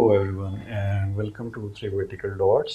everyone and welcome to Three Vertical Dots.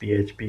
PHP,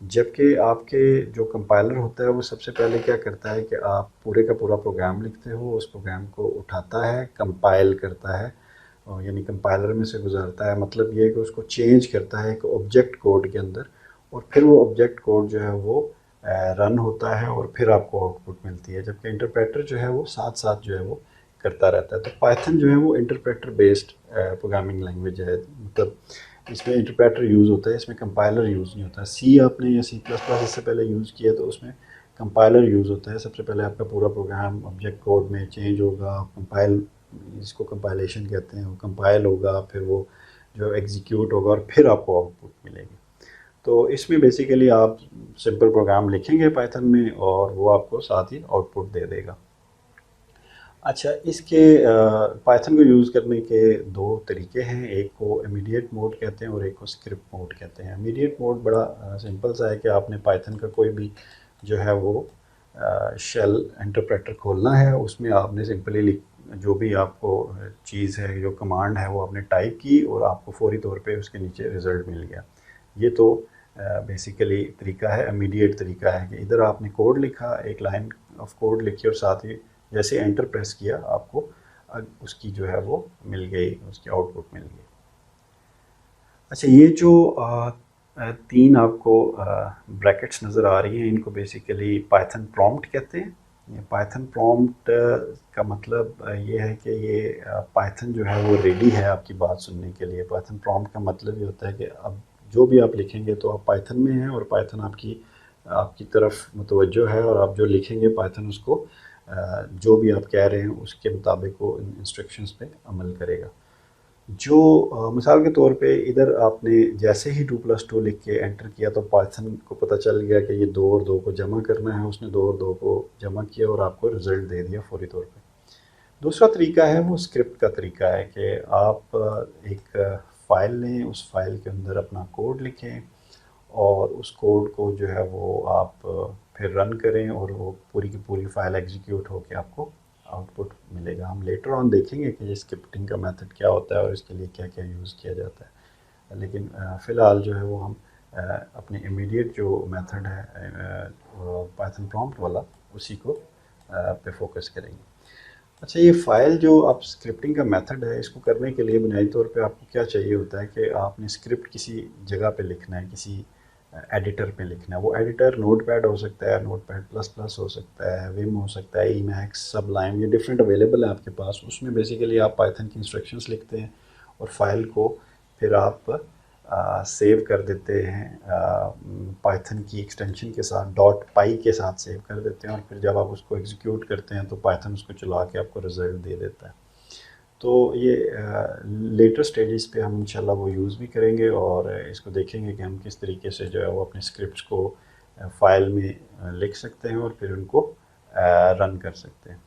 جبکہ آپ کے جو کمپائلر ہوتا ہے وہ سب سے پہلے کیا کرتا ہے کہ آپ پورے کا پورا پروگرام لکھتے ہو، اس پروگرام کو اٹھاتا ہے، کمپائل کرتا ہے، اور یعنی کمپائلر میں سے گزارتا ہے، مطلب یہ ہے کہ اس کو چینج کرتا ہے ایک آبجیکٹ کوڈ کے اندر، اور پھر وہ آبجیکٹ کوڈ جو ہے وہ رن ہوتا ہے اور پھر آپ کو آؤٹ پٹ ملتی ہے، جبکہ انٹرپریٹر جو ہے وہ ساتھ ساتھ جو ہے وہ کرتا رہتا ہے۔ تو پائتھن جو ہے وہ انٹرپریٹر بیسڈ پروگرامنگ لینگویج ہے، مطلب اس میں انٹرپریٹر یوز ہوتا ہے، اس میں کمپائلر یوز نہیں ہوتا۔ سی آپ نے یا سی پلس پلس اس سے پہلے یوز کیا تو اس میں کمپائلر یوز ہوتا ہے، سب سے پہلے آپ کا پورا پروگرام آبجیکٹ کوڈ میں چینج ہوگا، کمپائل، اس کو کمپائلیشن کہتے ہیں، وہ کمپائل ہوگا، پھر وہ جو ایگزیکیوٹ ہوگا اور پھر آپ کو آؤٹ پٹ ملے گی۔ تو اس میں بیسیکلی آپ سمپل پروگرام لکھیں گے پائتھن میں اور وہ آپ کو ساتھ ہی آؤٹ پٹ دے دے گا۔ اچھا، اس کے پائتھن کو یوز کرنے کے دو طریقے ہیں، ایک کو امیڈیٹ موڈ کہتے ہیں اور ایک کو اسکرپٹ موڈ کہتے ہیں۔ امیڈیٹ موڈ بڑا سمپل سا ہے کہ آپ نے پائتھن کا کوئی بھی جو ہے وہ شیل انٹرپریٹر کھولنا ہے، اس میں آپ نے سمپلی جو بھی آپ کو چیز ہے، جو کمانڈ ہے وہ آپ نے ٹائپ کی اور آپ کو فوری طور پہ اس کے نیچے رزلٹ مل گیا۔ یہ تو بیسیکلی طریقہ ہے، امیڈیٹ طریقہ ہے کہ ادھر آپ نے کوڈ لکھا، ایک لائن آف کوڈ لکھی اور ساتھ ہی جیسے انٹر پریس کیا آپ کو اس کی جو ہے وہ مل گئی، اس کی آؤٹ پٹ مل گئی۔ اچھا، یہ جو تین آپ کو بریکٹس نظر آ رہی ہیں، ان کو بیسیکلی پائتھن پرومپٹ کہتے ہیں۔ یہ پائتھن پرومپٹ کا مطلب یہ ہے کہ یہ پائتھن جو ہے وہ ریڈی ہے آپ کی بات سننے کے لیے۔ پائتھن پرومپٹ کا مطلب یہ ہوتا ہے کہ اب جو بھی آپ لکھیں گے تو آپ پائتھن میں ہیں اور پائتھن آپ کی طرف متوجہ ہے، اور آپ جو لکھیں گے پائتھن اس کو جو بھی آپ کہہ رہے ہیں اس کے مطابق وہ انسٹرکشنز پہ عمل کرے گا۔ جو مثال کے طور پہ ادھر آپ نے جیسے ہی 2+2 لکھ کے انٹر کیا تو پائتھن کو پتہ چل گیا کہ یہ 2 اور 2 کو جمع کرنا ہے، اس نے 2 اور 2 کو جمع کیا اور آپ کو رزلٹ دے دیا فوری طور پہ۔ دوسرا طریقہ ہے وہ اسکرپٹ کا طریقہ ہے کہ آپ ایک فائل لیں، اس فائل کے اندر اپنا کوڈ لکھیں اور اس کوڈ کو جو ہے وہ آپ پھر رن کریں اور وہ پوری کی پوری فائل ایگزیکیوٹ ہو کے آپ کو آؤٹ پٹ ملے گا۔ ہم لیٹر آن دیکھیں گے کہ یہ اسکرپٹنگ کا میتھڈ کیا ہوتا ہے اور اس کے لیے کیا کیا یوز کیا جاتا ہے، لیکن فی الحال جو ہے وہ ہم اپنے امیڈیٹ جو میتھڈ ہے پائتھن پرومپٹ والا اسی کو پہ فوکس کریں گے۔ اچھا، یہ فائل جو آپ اسکرپٹنگ کا میتھڈ ہے، اس کو کرنے کے لیے بنیادی طور پہ آپ کو کیا چاہیے ہوتا ہے کہ آپ نے اسکرپٹ کسی جگہ پہ لکھنا ہے، کسی ایڈیٹر پہ لکھنا ہے۔ وہ ایڈیٹر نوٹ پیڈ ہو سکتا ہے، نوٹ پیڈ پلس پلس ہو سکتا ہے، ویم ہو سکتا ہے، ای میکس، سب لائم، یہ ڈفرینٹ اویلیبل ہیں آپ کے پاس۔ اس میں بیسیکلی آپ پائتھن کی انسٹرکشنس لکھتے ہیں اور فائل کو پھر آپ سیو کر دیتے ہیں پائتھن کی ایکسٹینشن کے ساتھ، ڈاٹ پائی کے ساتھ سیو کر دیتے ہیں، اور پھر جب آپ اس کو ایگزیکیوٹ کرتے ہیں تو پائتھن اس کو چلا کے آپ کو رزلٹ دے دیتا ہے۔ تو یہ لیٹر سٹیجز پہ ہم انشاءاللہ وہ یوز بھی کریں گے اور اس کو دیکھیں گے کہ ہم کس طریقے سے جو ہے وہ اپنے اسکرپٹس کو فائل میں لکھ سکتے ہیں اور پھر ان کو رن کر سکتے ہیں۔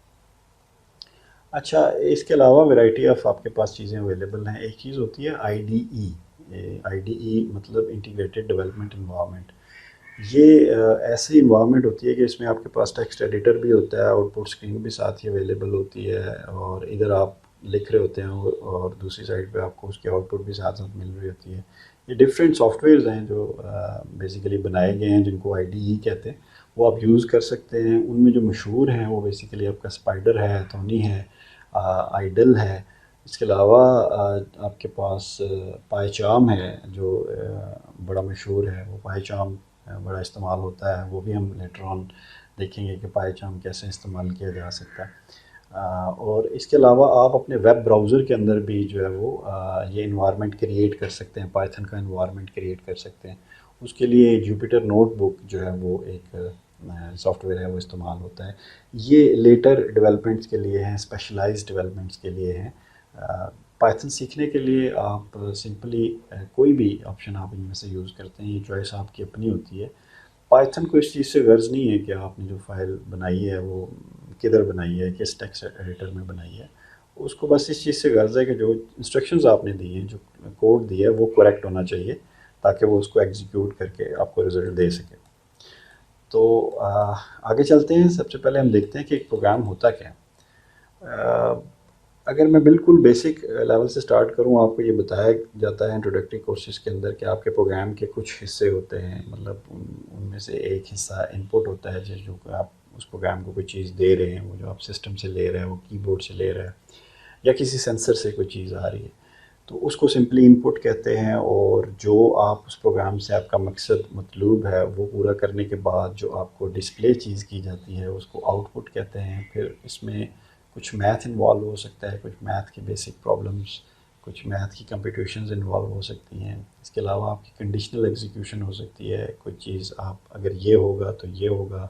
اچھا، اس کے علاوہ ویرائٹی آف آپ کے پاس چیزیں اویلیبل ہیں۔ ایک چیز ہوتی ہے I D E. I D E مطلب انٹیگریٹڈ ڈیولپمنٹ انوائرمنٹ۔ یہ ایسی انوائرمنٹ ہوتی ہے کہ اس میں آپ کے پاس ٹیکسٹ ایڈیٹر بھی ہوتا ہے، آؤٹ پٹ اسکرین بھی ساتھ ہی اویلیبل ہوتی ہے، اور ادھر آپ لکھ رہے ہوتے ہیں اور دوسری سائڈ پہ آپ کو اس کی آؤٹ پٹ بھی ساتھ ساتھ مل رہی ہوتی ہے۔ یہ ڈفرینٹ سافٹ ویئرز ہیں جو بیسیکلی بنائے گئے ہیں، جن کو آئی ڈی ای کہتے ہیں، وہ آپ یوز کر سکتے ہیں۔ ان میں جو مشہور ہیں وہ بیسیکلی آپ کا اسپائڈر ہے، تونی ہے، آئیڈل ہے۔ اس کے علاوہ آپ کے پاس پائی چارم ہے جو بڑا مشہور ہے، وہ پائی چارم بڑا استعمال ہوتا ہے، وہ بھی ہم لیٹر آن دیکھیں گے کہ پائی چارم کیسے استعمال کیا جا سکتا ہے۔ اور اس کے علاوہ آپ اپنے ویب براؤزر کے اندر بھی جو ہے وہ یہ انوائرمنٹ کریٹ کر سکتے ہیں، پائتھن کا انوائرمنٹ کریٹ کر سکتے ہیں۔ اس کے لیے جوپیٹر نوٹ بک جو ہے وہ ایک سافٹ ویئر ہے، وہ استعمال ہوتا ہے۔ یہ لیٹر ڈیولپمنٹس کے لیے ہیں، اسپیشلائزڈ ڈیولپمنٹس کے لیے ہیں۔ پائتھن سیکھنے کے لیے آپ سمپلی کوئی بھی آپشن آپ ان میں سے یوز کرتے ہیں، یہ چوائس آپ کی اپنی ہوتی ہے۔ پائتھن کو اس چیز سے غرض نہیں ہے کہ آپ نے جو فائل بنائی ہے وہ کدھر بنائی ہے، کس ٹیکسٹ ایڈیٹر میں بنائی ہے۔ اس کو بس اس چیز سے غرض ہے کہ جو انسٹرکشنز آپ نے دی ہیں، جو کوڈ دیا ہے وہ کریکٹ ہونا چاہیے تاکہ وہ اس کو ایگزیکیوٹ کر کے آپ کو رزلٹ دے سکے۔ تو آگے چلتے ہیں۔ سب سے پہلے ہم دیکھتے ہیں کہ ایک پروگرام ہوتا کیا ہے۔ اگر میں بالکل بیسک لیول سے سٹارٹ کروں، آپ کو یہ بتایا جاتا ہے انٹروڈکٹری کورسز کے اندر کہ آپ کے پروگرام کے کچھ حصے ہوتے ہیں، مطلب ان میں سے ایک حصہ ان پٹ ہوتا ہے، جو کہ آپ اس پروگرام کو کوئی چیز دے رہے ہیں، وہ جو آپ سسٹم سے لے رہے ہیں، وہ کی بورڈ سے لے رہے ہیں یا کسی سینسر سے کوئی چیز آ رہی ہے، تو اس کو سمپلی ان پٹ کہتے ہیں. اور جو آپ اس پروگرام سے آپ کا مقصد مطلوب ہے وہ پورا کرنے کے بعد جو آپ کو ڈسپلے چیز کی جاتی ہے اس کو آؤٹ پٹ کہتے ہیں. پھر اس میں کچھ میتھ انوالو ہو سکتا ہے، کچھ میتھ کی بیسک پرابلمس، کچھ میتھ کی کمپیٹیشنز انوالو ہو سکتی ہیں. اس کے علاوہ آپ کی کنڈیشنل ایگزیکیوشن ہو سکتی ہے، کوئی چیز آپ اگر یہ ہوگا تو یہ ہوگا،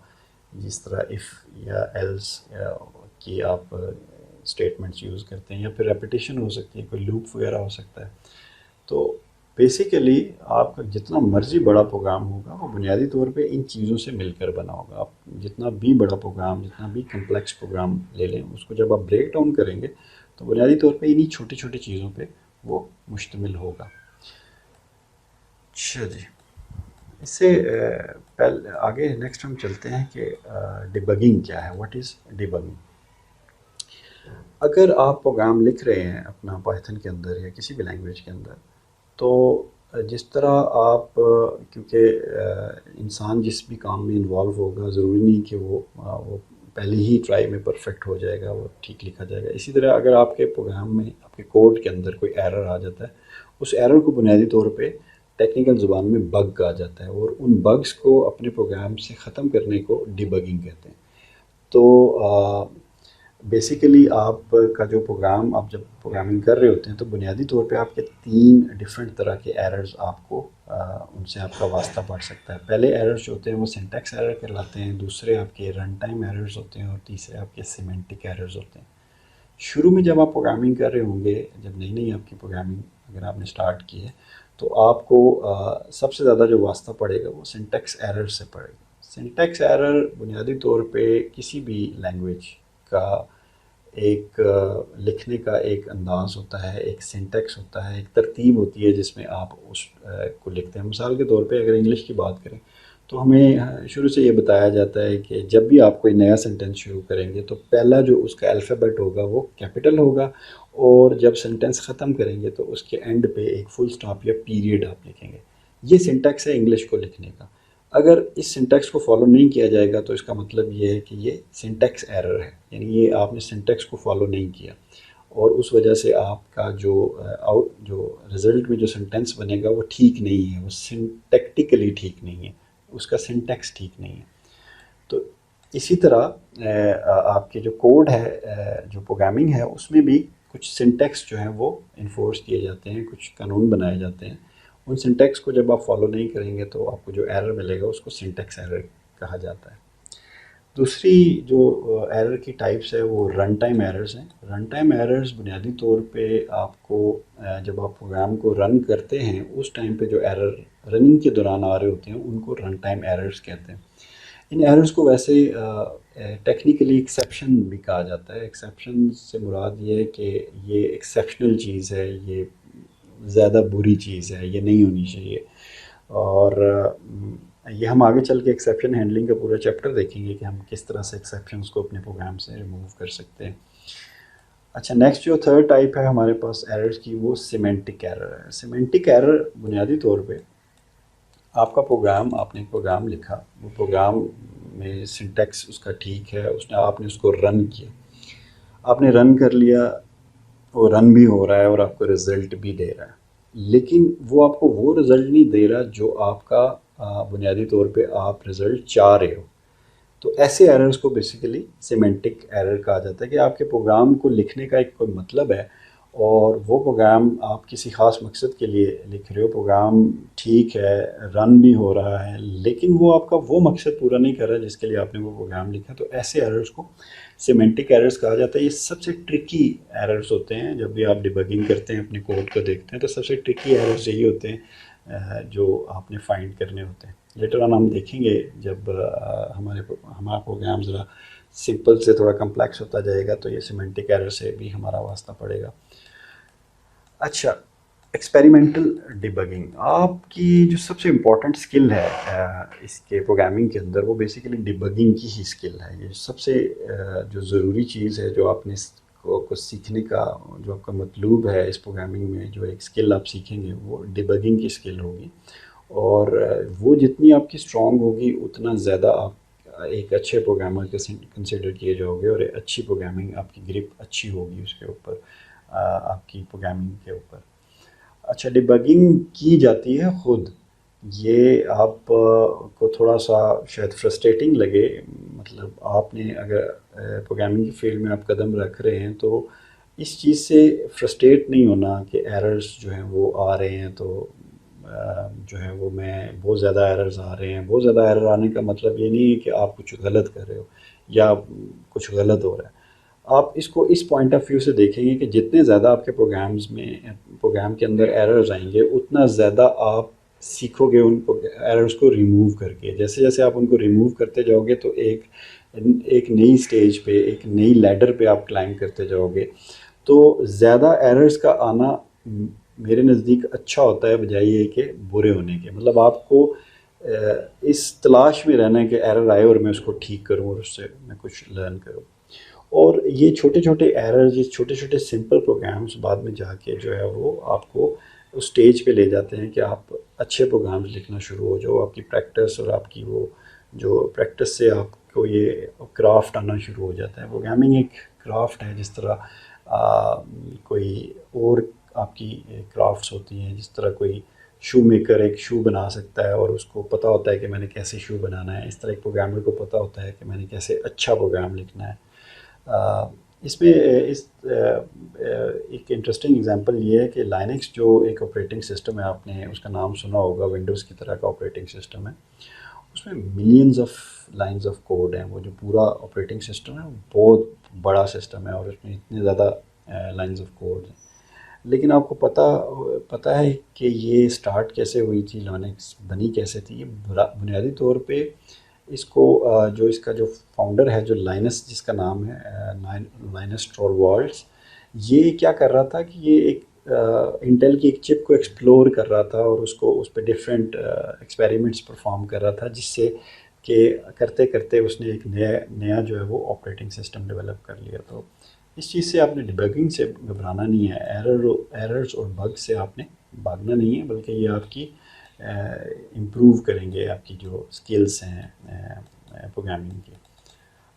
جس طرح ایف یا ایلس کی آپ اسٹیٹمنٹس یوز کرتے ہیں، یا پھر ریپیٹیشن ہو سکتی ہے، کوئی لوپ وغیرہ ہو سکتا ہے. تو بیسیکلی آپ کا جتنا مرضی بڑا پروگرام ہوگا وہ بنیادی طور پہ ان چیزوں سے مل کر بنا ہوگا. آپ جتنا بھی بڑا پروگرام، جتنا بھی کمپلیکس پروگرام لے لیں، اس کو جب آپ بریک ڈاؤن کریں گے تو بنیادی طور پہ انہی چھوٹی چھوٹی چیزوں پہ وہ مشتمل ہوگا. اچھا جی، اس سے پہلے آگے نیکسٹ ہم چلتے ہیں کہ ڈیبگنگ کیا ہے. What is debugging? اگر آپ پروگرام لکھ رہے ہیں اپنا پائتھن کے اندر یا کسی بھی لینگویج کے اندر، تو جس طرح آپ کیونکہ انسان جس بھی کام میں انوالو ہوگا ضروری نہیں کہ وہ پہلی ہی ٹرائی میں پرفیکٹ ہو جائے گا، وہ ٹھیک لکھا جائے گا. اسی طرح اگر آپ کے پروگرام میں، آپ کے کوڈ کے اندر کوئی ایرر آ جاتا ہے، اس ایرر کو بنیادی طور پہ ٹیکنیکل زبان میں بگ کہا جاتا ہے، اور ان بگس کو اپنے پروگرام سے ختم کرنے کو ڈیبگنگ کہتے ہیں. تو بیسیکلی آپ کا جو پروگرام، آپ جب پروگرامنگ کر رہے ہوتے ہیں تو بنیادی طور پہ آپ کے 3 ڈفرینٹ طرح کے ایررز آپ کو ان سے آپ کا واسطہ پڑ سکتا ہے. پہلے ایررز جو ہوتے ہیں وہ سنٹیکس ایرر کہلاتے ہیں، دوسرے آپ کے رن ٹائم ایررز ہوتے ہیں، اور تیسرے آپ کے سیمنٹک ایررز ہوتے ہیں. شروع میں جب آپ پروگرامنگ کر رہے ہوں گے، جب نئی نئی آپ کی پروگرامنگ اگر آپ نے اسٹارٹ کی ہے، تو آپ کو سب سے زیادہ جو واسطہ پڑے گا وہ سنٹیکس ایرر سے پڑے گا. سنٹیکس ایرر بنیادی طور پہ کسی بھی لینگویج کا ایک لکھنے کا ایک انداز ہوتا ہے، ایک سنٹیکس ہوتا ہے، ایک ترتیب ہوتی ہے جس میں آپ اس کو لکھتے ہیں. مثال کے طور پہ اگر انگلش کی بات کریں تو ہمیں شروع سے یہ بتایا جاتا ہے کہ جب بھی آپ کوئی نیا سینٹینس شروع کریں گے تو پہلا جو اس کا الفابیٹ ہوگا وہ کیپٹل ہوگا، اور جب سینٹینس ختم کریں گے تو اس کے اینڈ پہ ایک فل سٹاپ یا پیریڈ آپ لکھیں گے. یہ سنٹیکس ہے انگلش کو لکھنے کا. اگر اس سنٹیکس کو فالو نہیں کیا جائے گا تو اس کا مطلب یہ ہے کہ یہ سنٹیکس ایرر ہے، یعنی یہ آپ نے سنٹیکس کو فالو نہیں کیا، اور اس وجہ سے آپ کا جو رزلٹ میں جو سنٹینس بنے گا وہ ٹھیک نہیں ہے، وہ سنٹیکٹیکلی ٹھیک نہیں ہے، اس کا سنٹیکس ٹھیک نہیں ہے. تو اسی طرح آپ کے جو کوڈ ہے، جو پروگرامنگ ہے، اس میں بھی کچھ سنٹیکس جو ہیں وہ انفورس کیے جاتے ہیں، کچھ قانون بنائے جاتے ہیں. ان سنٹیکس کو جب آپ فالو نہیں کریں گے تو آپ کو جو ایرر ملے گا اس کو سنٹیکس ایرر کہا جاتا ہے. دوسری جو ایرر کی ٹائپس ہے وہ رن ٹائم ایررز ہیں. رن ٹائم ایررز بنیادی طور پہ آپ کو جب آپ پروگرام کو رن کرتے ہیں اس ٹائم پہ جو ایرر رننگ کے دوران آ رہے ہوتے ہیں ان کو رن ٹائم ایررز کہتے ہیں. ان ایررز کو ویسے ٹیکنیکلی ایکسیپشن بھی کہا جاتا ہے. ایکسیپشن سے مراد یہ ہے کہ یہ ایکسیپشنل چیز ہے، یہ زیادہ بری چیز ہے، یہ نہیں ہونی چاہیے. اور یہ ہم آگے چل کے ایکسیپشن ہینڈلنگ کا پورا چیپٹر دیکھیں گے کہ ہم کس طرح سے ایکسیپشنس کو اپنے پروگرام سے ریموو کر سکتے ہیں. اچھا، نیکسٹ جو تھرڈ ٹائپ ہے ہمارے پاس ایررز کی وہ سیمنٹک ایرر ہے. سیمنٹک ایرر بنیادی طور پہ آپ کا پروگرام، آپ نے ایک پروگرام لکھا، وہ پروگرام میں سنٹیکس اس کا ٹھیک ہے، آپ نے اس کو رن کیا، آپ نے رن کر لیا، وہ رن بھی ہو رہا ہے اور آپ کو رزلٹ بھی دے رہا ہے، لیکن وہ آپ کو وہ رزلٹ نہیں دے رہا جو آپ کا بنیادی طور پہ آپ رزلٹ چاہ رہے ہو. تو ایسے ایررز کو بیسیکلی سیمنٹک ایرر کہا جاتا ہے کہ آپ کے پروگرام کو لکھنے کا ایک کوئی مطلب ہے، اور وہ پروگرام آپ کسی خاص مقصد کے لیے لکھ رہے ہو، پروگرام ٹھیک ہے، رن بھی ہو رہا ہے، لیکن وہ آپ کا وہ مقصد پورا نہیں کر رہا جس کے لیے آپ نے وہ پروگرام لکھا. تو ایسے ایررز کو سیمنٹک ایررز کہا جاتا ہے. یہ سب سے ٹرکی ایررز ہوتے ہیں. جب بھی آپ ڈیبگنگ کرتے ہیں، اپنے کوڈ کو دیکھتے ہیں، تو سب سے ٹرکی ایررز یہی ہوتے ہیں جو آپ نے فائنڈ کرنے ہوتے ہیں. لیٹر آن ہم دیکھیں گے جب ہمارا پروگرام ذرا سمپل سے تھوڑا کمپلیکس ہوتا جائے گا تو یہ سیمنٹک ایرر سے بھی ہمارا واسطہ پڑے گا. اچھا، ایکسپیریمنٹل ڈیبگنگ آپ کی جو سب سے امپورٹنٹ اسکل ہے اس کے پروگرامنگ کے اندر، وہ بیسیکلی ڈیبگنگ کی ہی اسکل ہے. یہ سب سے جو ضروری چیز ہے جو آپ نے کو کو سیکھنے کا جو آپ کا مطلوب ہے اس پروگرامنگ میں، جو ایک اسکل آپ سیکھیں گے وہ ڈیبگنگ کی اسکل ہوگی، اور وہ جتنی آپ کی اسٹرانگ ہوگی اتنا زیادہ آپ ایک اچھے پروگرامر کے کنسیڈر کیے جاؤ گے، اور ایک اچھی پروگرامنگ آپ کی گرپ اچھی ہوگی اس کے اوپر، آپ کی پروگرامنگ کے اوپر۔ اچھا، ڈیبگنگ کی جاتی ہے خود، یہ آپ کو تھوڑا سا شاید فرسٹریٹنگ لگے، مطلب آپ نے اگر پروگرامنگ کی فیلڈ میں آپ قدم رکھ رہے ہیں تو اس چیز سے فرسٹریٹ نہیں ہونا کہ ایررز جو ہیں وہ آ رہے ہیں، تو جو ہے وہ میں بہت زیادہ ایررز آ رہے ہیں۔ بہت زیادہ ایرر آنے کا مطلب یہ نہیں ہے کہ آپ کچھ غلط کر رہے ہو یا کچھ غلط ہو رہا ہے۔ آپ اس کو اس پوائنٹ آف ویو سے دیکھیں گے کہ جتنے زیادہ آپ کے پروگرام کے اندر ایررز آئیں گے اتنا زیادہ آپ سیکھو گے ان ایررز کو ریموو کر کے۔ جیسے جیسے آپ ان کو ریموو کرتے جاؤ گے تو ایک نئی سٹیج پہ، ایک نئی لیڈر پہ آپ کلائم کرتے جاؤ گے، تو زیادہ ایررز کا آنا میرے نزدیک اچھا ہوتا ہے بجائے یہ کہ برے ہونے کے۔ مطلب آپ کو اس تلاش میں رہنا ہے کہ ایرر آئے اور میں اس کو ٹھیک کروں اور اس سے میں کچھ لرن کروں۔ اور یہ چھوٹے چھوٹے ایررز، یہ چھوٹے چھوٹے سمپل پروگرامز بعد میں جا کے جو ہے وہ آپ کو اس سٹیج پہ لے جاتے ہیں کہ آپ اچھے پروگرامز لکھنا شروع ہو جاؤ۔ آپ کی پریکٹس اور آپ کی وہ جو پریکٹس سے آپ کو یہ کرافٹ آنا شروع ہو جاتا ہے۔ پروگرامنگ ایک کرافٹ ہے، جس طرح کوئی اور آپ کی کرافٹس ہوتی ہیں، جس طرح کوئی شو میکر ایک شو بنا سکتا ہے اور اس کو پتہ ہوتا ہے کہ میں نے کیسے شو بنانا ہے، اس طرح ایک پروگرامر کو پتہ ہوتا ہے کہ میں نے کیسے اچھا پروگرام لکھنا ہے۔ اس میں ایک انٹرسٹنگ اگزامپل یہ ہے کہ لائنکس جو ایک آپریٹنگ سسٹم ہے، آپ نے اس کا نام سنا ہوگا، ونڈوز کی طرح کا آپریٹنگ سسٹم ہے، اس میں millions of lines of code ہیں۔ وہ جو پورا آپریٹنگ سسٹم ہے وہ بہت بڑا سسٹم ہے اور اس میں اتنے زیادہ لائنز آف کوڈ ہیں۔ لیکن آپ کو پتہ ہے کہ یہ سٹارٹ کیسے ہوئی تھی، لائنکس بنی کیسے تھی؟ یہ بنیادی طور پہ اس کو جو اس کا جو فاؤنڈر ہے، جو لائنس جس کا نام ہے لائنس ٹوروالڈس، یہ کیا کر رہا تھا کہ یہ ایک انٹیل کی ایک چپ کو ایکسپلور کر رہا تھا اور اس پہ ڈفرینٹ ایکسپیریمنٹس پرفارم کر رہا تھا، جس سے کہ کرتے کرتے اس نے ایک نیا جو ہے وہ آپریٹنگ سسٹم ڈیولپ کر لیا۔ تو اس چیز سے آپ نے ڈیبگنگ سے گھبرانا نہیں ہے، ایررز اور بگ سے آپ نے بھاگنا نہیں ہے، بلکہ یہ آپ کی امپروو کریں گے آپ کی جو اسکلس ہیں پروگرامنگ کی۔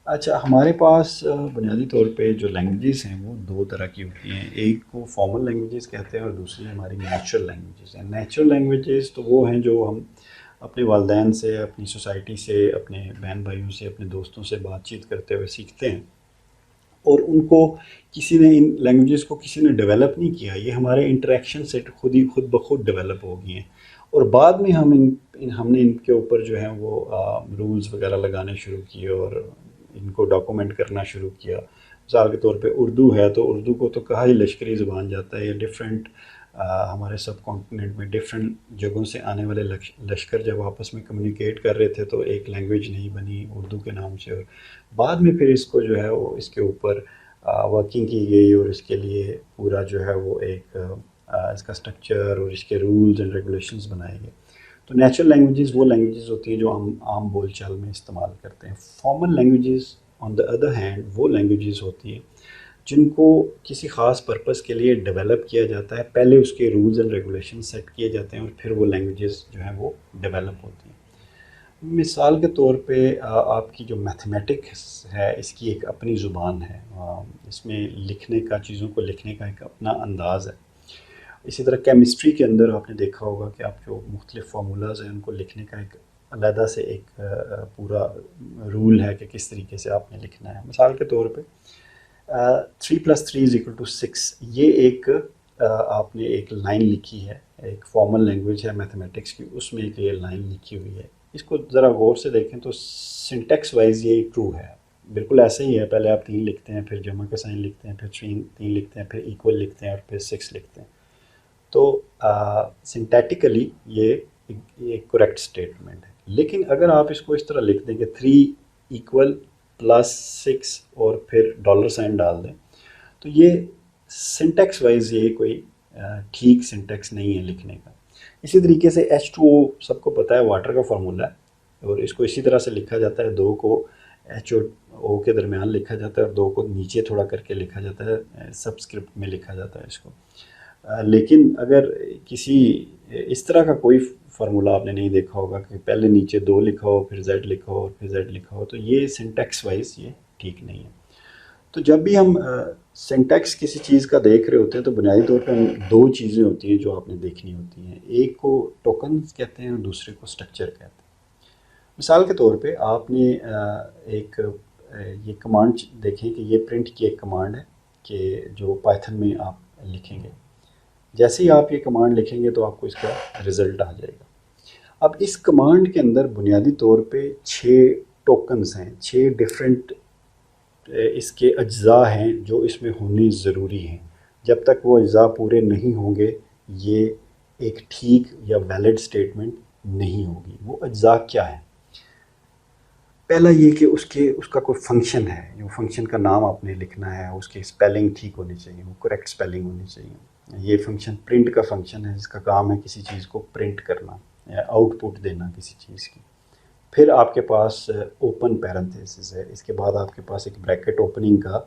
اچھا، ہمارے پاس بنیادی طور پہ جو لینگویجز ہیں وہ دو طرح کی ہوتی ہیں، ایک کو فارمل لینگویجز کہتے ہیں اور دوسری ہماری نیچرل لینگویجز ہیں۔ نیچرل لینگویجز تو وہ ہیں جو ہم اپنے والدین سے، اپنی سوسائٹی سے، اپنے بہن بھائیوں سے، اپنے دوستوں سے بات چیت کرتے ہوئے سیکھتے ہیں، اور ان کو کسی نے ان لینگویجز کو کسی نے ڈیولپ نہیں کیا، یہ ہمارے انٹریکشن سے خود بخود ڈیولپ ہو گئی ہیں، اور بعد میں ہم نے ان کے اوپر جو ہے وہ رولز وغیرہ لگانے شروع کیے اور ان کو ڈاکومنٹ کرنا شروع کیا۔ مثال کے طور پہ اردو ہے، تو اردو کو تو کہا ہی لشکری زبان جاتا ہے۔ یہ ڈفرینٹ ہمارے سب کانٹیننٹ میں ڈفرینٹ جگہوں سے آنے والے لشکر جب آپس میں کمیونیکیٹ کر رہے تھے تو ایک لینگویج نہیں بنی اردو کے نام سے، اور بعد میں پھر اس کو جو ہے وہ اس کے اوپر ورکنگ کی گئی اور اس کے لیے پورا جو ہے وہ ایک اس کا اسٹرکچر اور اس کے رولز اینڈ ریگولیشنز بنائے گئے۔ تو نیچرل لینگویجز وہ لینگویجز ہوتی ہیں جو ہم عام بول چال میں استعمال کرتے ہیں۔ Formal languages on the other hand وہ لینگویجز ہوتی ہیں جن کو کسی خاص پرپس کے لیے ڈیولپ کیا جاتا ہے، پہلے اس کے رولز اینڈ ریگولیشن سیٹ کیے جاتے ہیں اور پھر وہ لینگویجز جو ہیں وہ ڈیولپ ہوتی ہیں۔ مثال کے طور پہ آپ کی جو میتھمیٹکس ہے، اس کی ایک اپنی زبان ہے، اس میں لکھنے کا، چیزوں کو لکھنے کا ایک اپنا انداز ہے۔ اسی طرح کیمسٹری کے اندر آپ نے دیکھا ہوگا کہ آپ جو مختلف فارمولاز ہیں ان کو لکھنے کا ایک علیحدہ سے ایک پورا رول ہے کہ کس طریقے سے آپ نے لکھنا ہے۔ مثال کے طور پہ 3+3=6، یہ ایک آپ نے ایک لائن لکھی ہے، ایک فارمل لینگویج ہے میتھمیٹکس کی، اس میں ایک یہ لائن لکھی ہوئی ہے۔ اس کو ذرا غور سے دیکھیں تو سنٹیکس وائز یہ ٹرو ہے، بالکل ایسے ہی ہے۔ پہلے آپ 3 لکھتے ہیں، پھر جمع کا سائن لکھتے ہیں، پھر 3 لکھتے ہیں، پھر ایکول لکھتے ہیں اور پھر 6 لکھتے ہیں۔ تو سنٹیٹیکلی یہ ایک کریکٹ اسٹیٹمنٹ ہے، لیکن اگر آپ اس کو اس طرح لکھ دیں کہ 3=+6 اور پھر $سائن ڈال دیں، تو یہ سنٹیکس وائز یہ کوئی ٹھیک سنٹیکس نہیں ہے لکھنے کا۔ اسی طریقے سے H2O سب کو پتہ ہے واٹر کا فارمولا ہے، اور اس کو اسی طرح سے لکھا جاتا ہے، 2 کو ایچ او کے درمیان لکھا جاتا ہے اور 2 کو نیچے تھوڑا کر کے لکھا جاتا ہے، سبسکرپٹ میں لکھا جاتا ہے اس کو. لیکن اگر کسی اس طرح کا کوئی فارمولا آپ نے نہیں دیکھا ہوگا کہ پہلے نیچے 2 لکھا ہو پھر زیڈ لکھا ہو اور پھر زیڈ لکھا ہو، تو یہ سنٹیکس وائز یہ ٹھیک نہیں ہے. تو جب بھی ہم سنٹیکس کسی چیز کا دیکھ رہے ہوتے ہیں تو بنیادی طور پہ ہم 2 چیزیں ہوتی ہیں جو آپ نے دیکھنی ہوتی ہیں. ایک کو ٹوکنز کہتے ہیں اور دوسرے کو اسٹرکچر کہتے ہیں. مثال کے طور پہ آپ نے ایک یہ کمانڈ دیکھیں کہ یہ پرنٹ کی ایک کمانڈ ہے کہ جو پائتھن میں آپ لکھیں گے. جیسے ہی آپ یہ کمانڈ لکھیں گے تو آپ کو اس کا رزلٹ آ جائے گا. اب اس کمانڈ کے اندر بنیادی طور پہ 6 ٹوکنز ہیں، 6 ڈفرینٹ اس کے اجزاء ہیں جو اس میں ہونی ضروری ہیں. جب تک وہ اجزاء پورے نہیں ہوں گے یہ ایک ٹھیک یا ویلڈ سٹیٹمنٹ نہیں ہوگی. وہ اجزاء کیا ہیں؟ پہلا یہ کہ اس کا کوئی فنکشن ہے، جو فنکشن کا نام آپ نے لکھنا ہے، اس کی اسپیلنگ ٹھیک ہونی چاہیے، وہ کریکٹ اسپیلنگ ہونی چاہیے. یہ فنکشن پرنٹ کا فنکشن ہے جس کا کام ہے کسی چیز کو پرنٹ کرنا یا آؤٹ پٹ دینا کسی چیز کی. پھر آپ کے پاس اوپن پیرنتھیسز ہے، اس کے بعد آپ کے پاس ایک بریکٹ اوپننگ کا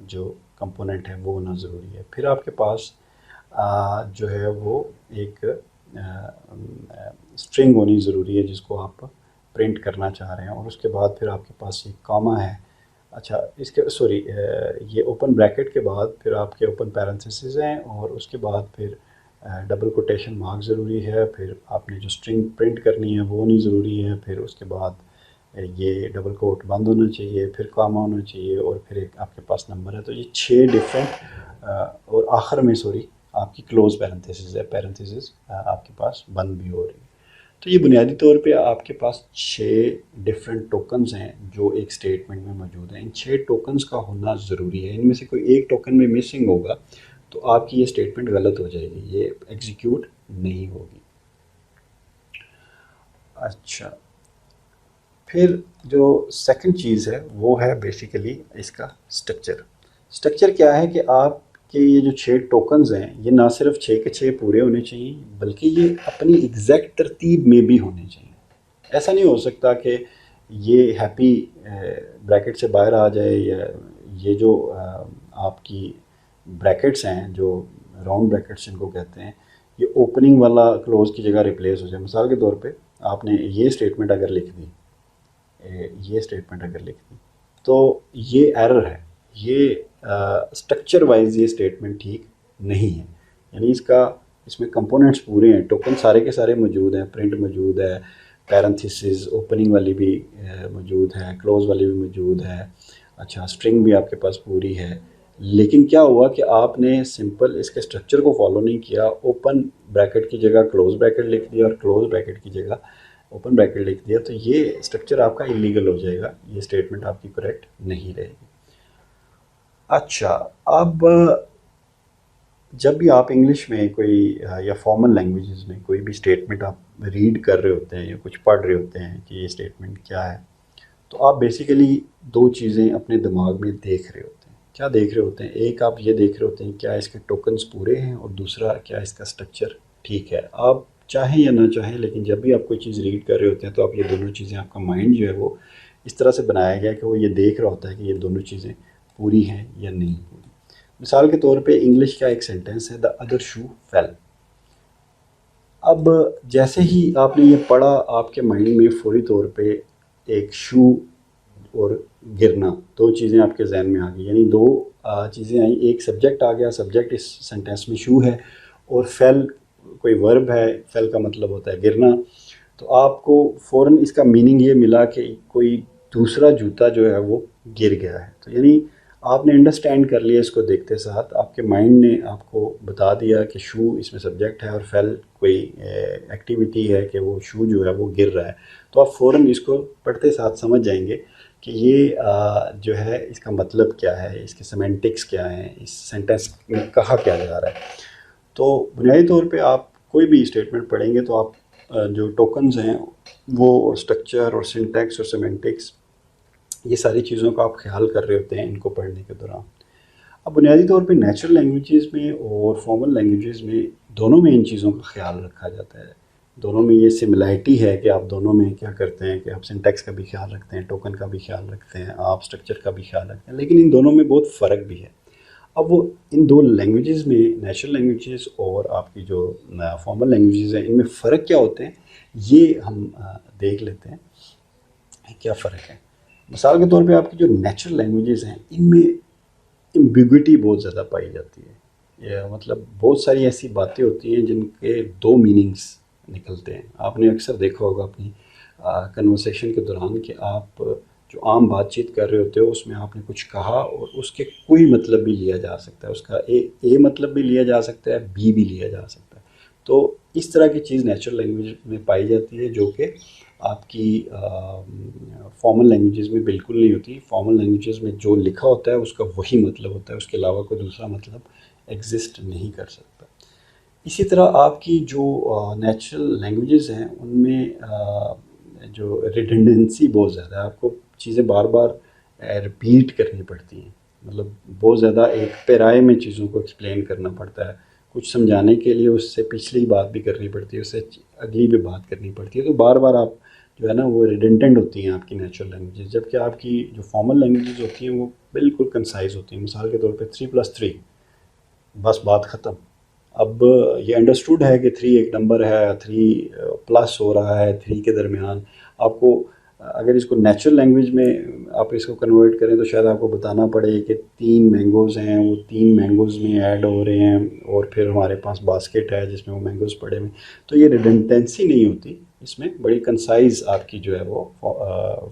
جو کمپوننٹ ہے وہ ہونا ضروری ہے. پھر آپ کے پاس جو ہے وہ ایک اسٹرنگ ہونی ضروری ہے جس کو آپ پرنٹ کرنا چاہ رہے ہیں، اور اس کے بعد پھر آپ کے پاس ایک کاما ہے. اچھا اس کے یہ اوپن بریکٹ کے بعد پھر آپ کے اوپن پیرنتھیسز ہیں اور اس کے بعد پھر ڈبل کوٹیشن مارک ضروری ہے. پھر آپ نے جو اسٹرنگ پرنٹ کرنی ہے وہ ہونی ضروری ہے. پھر اس کے بعد یہ ڈبل کوٹ بند ہونا چاہیے، پھر کاما ہونا چاہیے، اور پھر ایک آپ کے پاس نمبر ہے. تو یہ 6 ڈفرینٹ اور آخر میں آپ کی کلوز پیرنتھیسز ہے، پیرنتھیسز آپ کے پاس بند بھی ہو رہی ہے. تو یہ بنیادی طور پہ آپ کے پاس 6 ڈفرینٹ ٹوکنز ہیں جو ایک اسٹیٹمنٹ میں موجود ہیں. ان 6 ٹوکنز کا ہونا ضروری ہے. ان میں سے کوئی ایک ٹوکن میں مسنگ ہوگا تو آپ کی یہ اسٹیٹمنٹ غلط ہو جائے گی، یہ ایگزیکیوٹ نہیں ہوگی. اچھا پھر جو سیکنڈ چیز ہے وہ ہے بیسیکلی اس کا اسٹرکچر. اسٹرکچر کیا ہے کہ آپ کے یہ جو 6 ٹوکنز ہیں یہ نہ صرف 6 کے 6 پورے ہونے چاہیے بلکہ یہ اپنی ایگزیکٹ ترتیب میں بھی ہونے چاہیے. ایسا نہیں ہو سکتا کہ یہ ہیپی بریکٹ سے باہر آ جائے، یا یہ جو آپ کی بریکٹس ہیں جو راؤنڈ بریکٹس جن کو کہتے ہیں یہ اوپننگ والا کلوز کی جگہ ریپلیس ہو جائے. مثال کے طور پہ آپ نے یہ اسٹیٹمنٹ اگر لکھ دی تو یہ ایرر ہے، یہ اسٹرکچر وائز یہ اسٹیٹمنٹ ٹھیک نہیں ہے. یعنی اس میں کمپوننٹس پورے ہیں، ٹوکن سارے کے سارے موجود ہیں، پرنٹ موجود ہے، پیرنتھیسز اوپننگ والی بھی موجود ہے، کلوز والی بھی موجود ہے. اچھا اسٹرنگ بھی آپ کے پاس پوری ہے. لیکن کیا ہوا کہ آپ نے سمپل اس کے اسٹرکچر کو فالو نہیں کیا، اوپن بریکٹ کی جگہ کلوز بریکٹ لکھ دیا اور کلوز بریکٹ کی جگہ اوپن بریکٹ لکھ دیا. تو یہ اسٹرکچر آپ کا انلیگل ہو جائے گا، یہ اسٹیٹمنٹ آپ کی کریکٹ نہیں رہے گی. اچھا اب جب بھی آپ انگلش میں کوئی یا فارمل لینگویجز میں کوئی بھی اسٹیٹمنٹ آپ ریڈ کر رہے ہوتے ہیں یا کچھ پڑھ رہے ہوتے ہیں کہ یہ اسٹیٹمنٹ کیا ہے، تو آپ بیسیکلی 2 چیزیں اپنے دماغ میں دیکھ رہے ہوتے ہیں. کیا دیکھ رہے ہوتے ہیں؟ ایک آپ یہ دیکھ رہے ہوتے ہیں کیا اس کے ٹوکنز پورے ہیں، اور دوسرا کیا اس کا اسٹرکچر ٹھیک ہے. آپ چاہیں یا نہ چاہیں لیکن جب بھی آپ کوئی چیز ریڈ کر رہے ہوتے ہیں تو آپ یہ دونوں چیزیں، آپ کا مائنڈ جو ہے وہ اس طرح سے بنایا گیا کہ وہ یہ دیکھ رہا ہوتا ہے کہ یہ دونوں چیزیں پوری ہیں یا نہیں پوری. مثال کے طور پہ انگلش کا ایک سینٹینس ہے دا ادر شو فیل. اب جیسے ہی آپ نے یہ پڑھا آپ کے مائنڈ میں فوری طور پہ ایک شو اور گرنا 2 چیزیں آپ کے ذہن میں آ گئی. یعنی 2 چیزیں آئیں، ایک سبجیکٹ آ گیا، سبجیکٹ اس سینٹینس میں شو ہے، اور فیل کوئی ورب ہے، فیل کا مطلب ہوتا ہے گرنا. تو آپ کو فوراً اس کا میننگ یہ ملا کہ کوئی دوسرا جوتا جو ہے وہ گر گیا ہے. تو یعنی آپ نے انڈرسٹینڈ کر لیا اس کو دیکھتے ساتھ، آپ کے مائنڈ نے آپ کو بتا دیا کہ شو اس میں سبجیکٹ ہے اور فیل کوئی ایکٹیویٹی ہے کہ وہ شو جو ہے وہ گر رہا ہے. تو آپ فوراً اس کو پڑھتے ساتھ سمجھ جائیں گے کہ یہ جو ہے اس کا مطلب کیا ہے، اس کے سیمینٹکس کیا ہیں، اس سینٹینس میں کہا کیا جا رہا ہے. تو بنیادی طور پہ آپ کوئی بھی اسٹیٹمنٹ پڑھیں گے تو آپ جو ٹوکنز ہیں وہ اسٹرکچر اور سنٹیکس اور سیمینٹکس یہ ساری چیزوں کا آپ خیال کر رہے ہوتے ہیں ان کو پڑھنے کے دوران. اب بنیادی طور پہ نیچرل لینگویجز میں اور فارمل لینگویجز میں دونوں میں ان چیزوں کا خیال رکھا جاتا ہے. دونوں میں یہ سملیرٹی ہے کہ آپ دونوں میں کیا کرتے ہیں کہ آپ سنٹیکس کا بھی خیال رکھتے ہیں، ٹوکن کا بھی خیال رکھتے ہیں، آپ اسٹرکچر کا بھی خیال رکھتے ہیں، لیکن ان دونوں میں بہت فرق بھی ہے۔ اب وہ ان دو لینگویجز میں، نیچرل لینگویجز اور آپ کی جو فارمل لینگویجز ہیں، ان میں فرق کیا ہوتے ہیں یہ ہم دیکھ لیتے ہیں کیا فرق ہے۔ مثال کے طور پہ آپ کی جو نیچرل لینگویجز ہیں ان میں ایمبیگوٹی بہت زیادہ پائی جاتی ہے، یہ مطلب بہت ساری ایسی باتیں ہوتی ہیں جن کے دو میننگس نکلتے ہیں۔ آپ نے اکثر دیکھا ہوگا اپنی کنورسیشن کے دوران کہ آپ جو عام بات چیت کر رہے ہوتے ہو اس میں آپ نے کچھ کہا اور اس کے کوئی مطلب بھی لیا جا سکتا ہے، اس کا اے مطلب بھی لیا جا سکتا ہے، بی بھی لیا جا سکتا ہے۔ تو اس طرح کی چیز نیچرل لینگویج میں پائی جاتی ہے جو کہ آپ کی فارمل لینگویجز میں بالکل نہیں ہوتی۔ فارمل لینگویجز میں جو لکھا ہوتا ہے اس کا وہی مطلب ہوتا ہے، اس کے علاوہ کوئی دوسرا مطلب ایگزسٹ نہیں کر سکتا۔ اسی طرح آپ کی جو نیچرل لینگویجز ہیں ان میں جو ریڈنڈنسی بہت زیادہ ہے، آپ کو چیزیں بار بار رپیٹ کرنی پڑتی ہیں، مطلب بہت زیادہ ایک پیرائے میں چیزوں کو ایکسپلین کرنا پڑتا ہے، کچھ سمجھانے کے لیے اس سے پچھلی بات بھی کرنی پڑتی ہے، اس سے اگلی بھی بات کرنی پڑتی ہے، تو بار بار آپ جو ہے نا وہ ریڈنڈنٹ ہوتی ہیں آپ کی نیچرل لینگویجز، جبکہ آپ کی جو فارمل لینگویجز ہوتی ہیں وہ بالکل کنسائز ہوتی ہیں۔ مثال کے طور پہ 3+3 بس بات ختم۔ اب یہ انڈرسٹوڈ ہے کہ 3 ایک نمبر ہے، 3 پلس ہو رہا ہے 3 کے درمیان۔ آپ کو اگر اس کو نیچرل لینگویج میں آپ اس کو کنورٹ کریں تو شاید آپ کو بتانا پڑے کہ 3 مینگوز ہیں، وہ 3 مینگوز میں ایڈ ہو رہے ہیں، اور پھر ہمارے پاس باسکٹ ہے جس میں وہ مینگوز پڑے ہوئے، تو یہ ریڈنڈنسی نہیں ہوتی اس میں، بڑی کنسائز آپ کی جو ہے وہ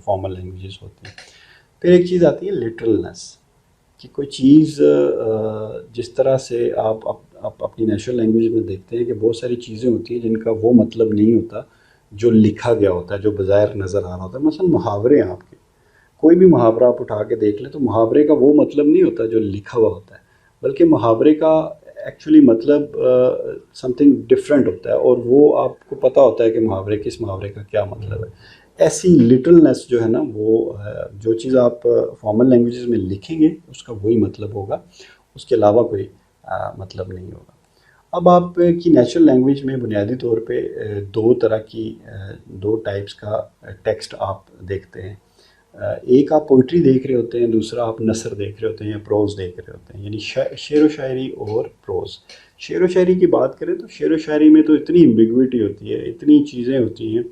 فارمل لینگویجز ہوتی ہیں۔ پھر ایک چیز آتی ہے لٹرلنس، کہ کوئی چیز جس طرح سے آپ اپنی نیچرل لینگویج میں دیکھتے ہیں کہ بہت ساری چیزیں ہوتی ہیں جن کا وہ مطلب نہیں ہوتا جو لکھا گیا ہوتا ہے، جو بظاہر نظر آ رہا ہوتا ہے۔ مثلا محاورے ہیں آپ کے، کوئی بھی محاورہ آپ اٹھا کے دیکھ لیں تو محاورے کا وہ مطلب نہیں ہوتا جو لکھا ہوا ہوتا ہے، بلکہ محاورے کا ایکچولی مطلب سم تھنگ ڈفرینٹ ہوتا ہے، اور وہ آپ کو پتہ ہوتا ہے کہ کس محاورے کا کیا مطلب ہے۔ ایسی لٹلنس جو ہے نا وہ جو چیز آپ فارمل لینگویجز میں لکھیں گے اس کا وہی مطلب ہوگا، اس کے علاوہ کوئی مطلب نہیں ہوگا۔ اب آپ کی نیچرل لینگویج میں بنیادی طور پہ دو ٹائپس کا ٹیکسٹ آپ دیکھتے ہیں۔ ایک آپ پوئٹری دیکھ رہے ہوتے ہیں، دوسرا آپ نثر دیکھ رہے ہوتے ہیں یا پروز دیکھ رہے ہوتے ہیں، یعنی شعر و شاعری اور پروز۔ شعر و شاعری کی بات کریں تو شعر و شاعری میں تو اتنی ایمبیگوٹی ہوتی ہے، اتنی چیزیں ہوتی ہیں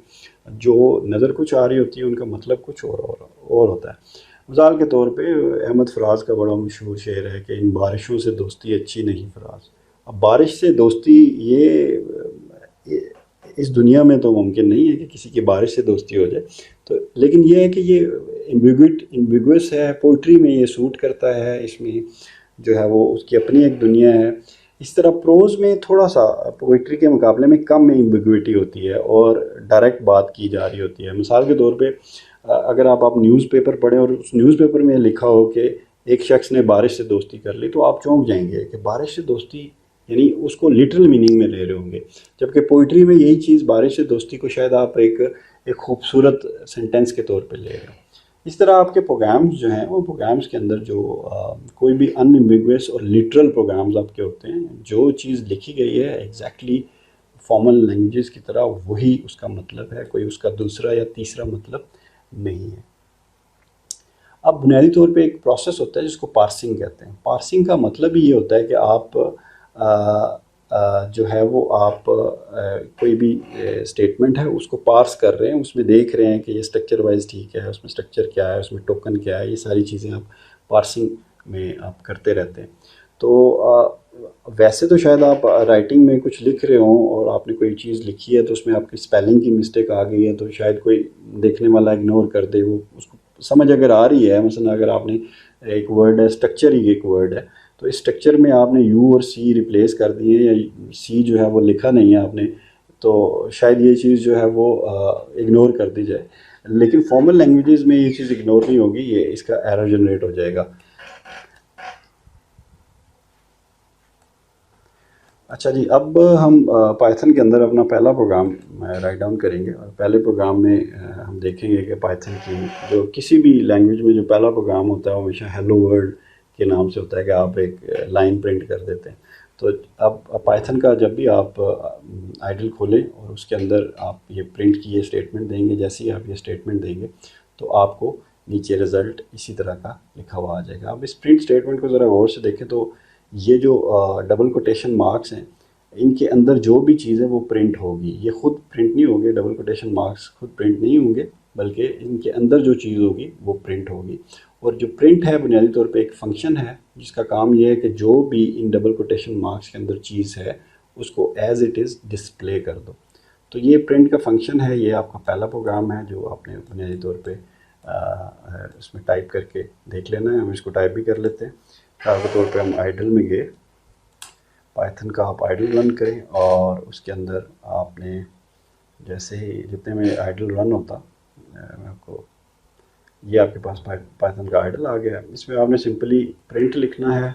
جو نظر کچھ آ رہی ہوتی ہیں، ان کا مطلب کچھ اور ہوتا ہے۔ مثال کے طور پہ احمد فراز کا بڑا مشہور شعر ہے کہ ان بارشوں سے دوستی اچھی نہیں فراز۔ اب بارش سے دوستی یہ اس دنیا میں تو ممکن نہیں ہے کہ کسی کی بارش سے دوستی ہو جائے، تو لیکن یہ ہے کہ یہ ایمبیگوس ہے، پوئٹری میں یہ سوٹ کرتا ہے، اس میں جو ہے وہ اس کی اپنی ایک دنیا ہے۔ اس طرح پروز میں تھوڑا سا پوئٹری کے مقابلے میں کم ایمبیگوٹی ہوتی ہے اور ڈائریکٹ بات کی جا رہی ہوتی ہے۔ مثال کے طور پہ اگر آپ نیوز پیپر پڑھیں اور اس نیوز پیپر میں لکھا ہو کہ ایک شخص نے بارش سے دوستی کر لی، تو آپ چونک جائیں گے کہ بارش سے دوستی، یعنی اس کو لٹرل میننگ میں لے رہے ہوں گے، جبکہ پوئٹری میں یہی چیز بارش سے دوستی کو شاید آپ ایک خوبصورت سینٹینس کے طور پہ لے رہے ہیں۔ اس طرح آپ کے پروگرامز جو ہیں وہ پروگرامز کے اندر جو کوئی بھی ان ایمبیگوس اور لٹرل پروگرامز آپ کے ہوتے ہیں، جو چیز لکھی گئی ہے ایگزیکٹلی فارمل لینگویجز کی طرح وہی اس کا مطلب ہے، کوئی اس کا دوسرا یا تیسرا مطلب نہیں ہے۔ اب بنیادی طور پہ ایک پروسیس ہوتا ہے جس کو پارسنگ کہتے ہیں۔ پارسنگ کا مطلب ہی یہ ہوتا ہے کہ آپ جو ہے وہ آپ کوئی بھی اسٹیٹمنٹ ہے اس کو پارس کر رہے ہیں، اس میں دیکھ رہے ہیں کہ یہ اسٹرکچر وائز ٹھیک ہے، اس میں اسٹرکچر کیا ہے، اس میں ٹوکن کیا ہے، یہ ساری چیزیں آپ پارسنگ میں آپ کرتے رہتے ہیں۔ تو ویسے تو شاید آپ رائٹنگ میں کچھ لکھ رہے ہوں اور آپ نے کوئی چیز لکھی ہے تو اس میں آپ کی اسپیلنگ کی مسٹیک آ گئی ہے، تو شاید کوئی دیکھنے والا اگنور کر دے، وہ اس کو سمجھ اگر آ رہی ہے، مثلا اگر آپ نے ایک ورڈ ہے، اسٹرکچر ہی ایک ورڈ ہے، تو اس اسٹرکچر میں آپ نے یو اور سی ریپلیس کر دیے یا سی جو ہے وہ لکھا نہیں ہے آپ نے، تو شاید یہ چیز جو ہے وہ اگنور کر دی جائے، لیکن فارمل لینگویجز میں یہ چیز اگنور نہیں ہوگی، یہ اس کا ایرر جنریٹ ہو جائے گا۔ اچھا جی، اب ہم پائتھن کے اندر اپنا پہلا پروگرام رائٹ ڈاؤن کریں گے، اور پہلے پروگرام میں ہم دیکھیں گے کہ پائتھن کی جو کسی بھی لینگویج میں جو پہلا پروگرام ہوتا ہے وہ ہمیشہ ہیلو ورلڈ کے نام سے ہوتا ہے، کہ آپ ایک لائن پرنٹ کر دیتے ہیں۔ تو اب پائتھن کا جب بھی آپ آئیڈل کھولیں اور اس کے اندر آپ یہ پرنٹ کی یہ اسٹیٹمنٹ دیں گے، جیسے ہی آپ یہ اسٹیٹمنٹ دیں گے تو آپ کو نیچے رزلٹ اسی طرح کا لکھا ہوا آ جائے گا۔ اب اس پرنٹ اسٹیٹمنٹ کو ذرا غور سے دیکھیں تو یہ جو ڈبل کوٹیشن مارکس ہیں، ان کے اندر جو بھی چیز ہے وہ پرنٹ ہوگی، یہ خود پرنٹ نہیں ہوگی، ڈبل کوٹیشن مارکس خود پرنٹ نہیں ہوں گے، بلکہ ان کے اندر جو چیز ہوگی وہ پرنٹ ہوگی۔ اور جو پرنٹ ہے بنیادی طور پہ ایک فنکشن ہے جس کا کام یہ ہے کہ جو بھی ان ڈبل کوٹیشن مارکس کے اندر چیز ہے اس کو ایز اٹ از ڈسپلے کر دو۔ تو یہ پرنٹ کا فنکشن ہے، یہ آپ کا پہلا پروگرام ہے جو آپ نے بنیادی طور پہ اس میں ٹائپ کر کے دیکھ لینا ہے۔ ہم اس کو ٹائپ بھی کر لیتے ہیں۔ مثال کے طور پہ ہم آئیڈل میں گئے، پائتھن کا آپ آئیڈل رن کریں اور اس کے اندر آپ نے جیسے ہی جتنے میں آئیڈل رن ہوتا، میں آپ کو یہ آپ کے پاس پائتھن کا آئیڈل آ گیا۔ اس میں آپ نے سمپلی پرنٹ لکھنا ہے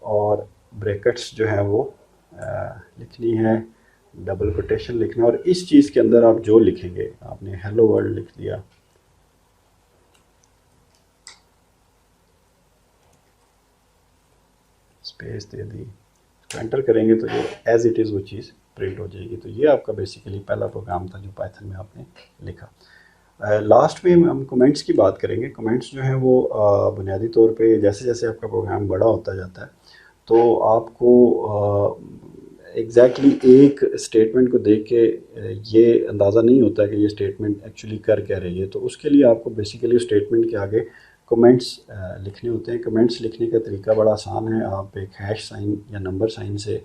اور بریکٹس جو ہیں وہ لکھنی ہے، ڈبل کوٹیشن لکھنا ہے، اور اس چیز کے اندر آپ جو لکھیں گے، آپ نے ہیلو ورلڈ لکھ دیا، اسپیس دے دی، انٹر کریں گے تو یہ ایز اٹ از وہ چیز پرنٹ ہو جائے گی۔ تو یہ آپ کا بیسیکلی پہلا پروگرام تھا جو پائتھن میں آپ نے لکھا۔ لاسٹ میں ہم کومنٹس کی بات کریں گے۔ کومنٹس جو ہیں وہ بنیادی طور پہ جیسے جیسے آپ کا پروگرام بڑا ہوتا جاتا ہے تو آپ کو ایگزیکٹلی ایک اسٹیٹمنٹ کو دیکھ کے یہ اندازہ نہیں ہوتا کہ یہ اسٹیٹمنٹ ایکچولی کر کیا رہی ہے، تو اس کے لیے آپ کو بیسیکلی اسٹیٹمنٹ کے آگے کمنٹس لکھنے ہوتے ہیں۔ کمنٹس لکھنے کا طریقہ بڑا آسان ہے، آپ ایک ہیش سائن یا نمبر سائن سے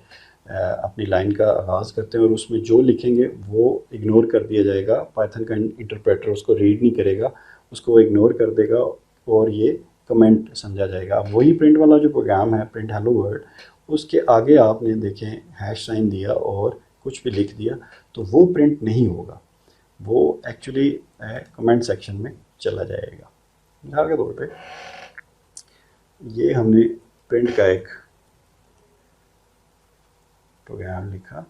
اپنی لائن کا آغاز کرتے ہیں اور اس میں جو لکھیں گے وہ اگنور کر دیا جائے گا۔ پائتھن کا انٹرپریٹر اس کو ریڈ نہیں کرے گا، اس کو وہ اگنور کر دے گا اور یہ کمنٹ سمجھا جائے گا۔ اب وہی پرنٹ والا جو پروگرام ہے، پرنٹ ہیلو ورلڈ، اس کے آگے آپ نے دیکھیں ہیش سائن دیا اور کچھ بھی لکھ دیا تو وہ پرنٹ نہیں ہوگا، وہ ایکچولی کمنٹ سیکشن میں چلا جائے گا۔ مثال کے طور پہ یہ ہم نے پرنٹ کا ایک پروگرام لکھا،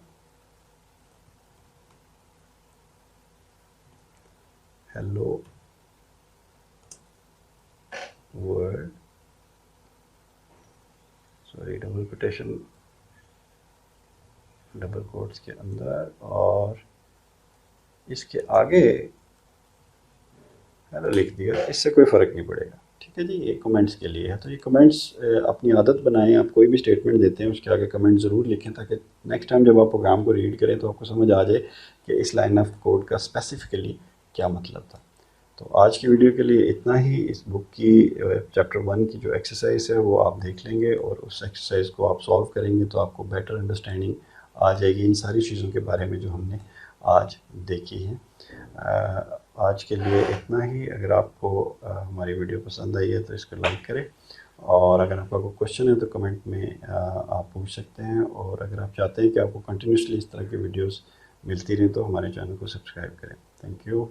hello world, sorry double quotation double quotes کے اندر، اور اس کے آگے ہیلو لکھ دیا، اس سے کوئی فرق نہیں پڑے گا۔ ٹھیک ہے جی، یہ کمنٹس کے لیے ہے۔ تو یہ کمنٹس اپنی عادت بنائیں، آپ کوئی بھی اسٹیٹمنٹ دیتے ہیں اس کے آگے کمنٹ ضرور لکھیں تاکہ نیکسٹ ٹائم جب آپ پروگرام کو ریڈ کریں تو آپ کو سمجھ آ جائے کہ اس لائن آف کوڈ کا اسپیسیفکلی کیا مطلب تھا۔ تو آج کی ویڈیو کے لیے اتنا ہی۔ اس بک کی چیپٹر 1 کی جو ایکسرسائز ہے وہ آپ دیکھ لیں گے اور اس ایکسرسائز کو آپ سالو کریں گے تو آپ کو بیٹر انڈرسٹینڈنگ آ جائے گی ان ساری چیزوں کے بارے میں جو ہم نے آج دیکھی ہیں۔ آج کے لیے اتنا ہی۔ اگر آپ کو ہماری ویڈیو پسند آئی ہے تو اس کو لائک کریں، اور اگر آپ کا کوئی کوشچن ہے تو کمنٹ میں آپ پوچھ سکتے ہیں، اور اگر آپ چاہتے ہیں کہ آپ کو کنٹینیوسلی اس طرح کی ویڈیوز ملتی رہیں تو ہمارے چینل کو سبسکرائب کریں۔ Thank you.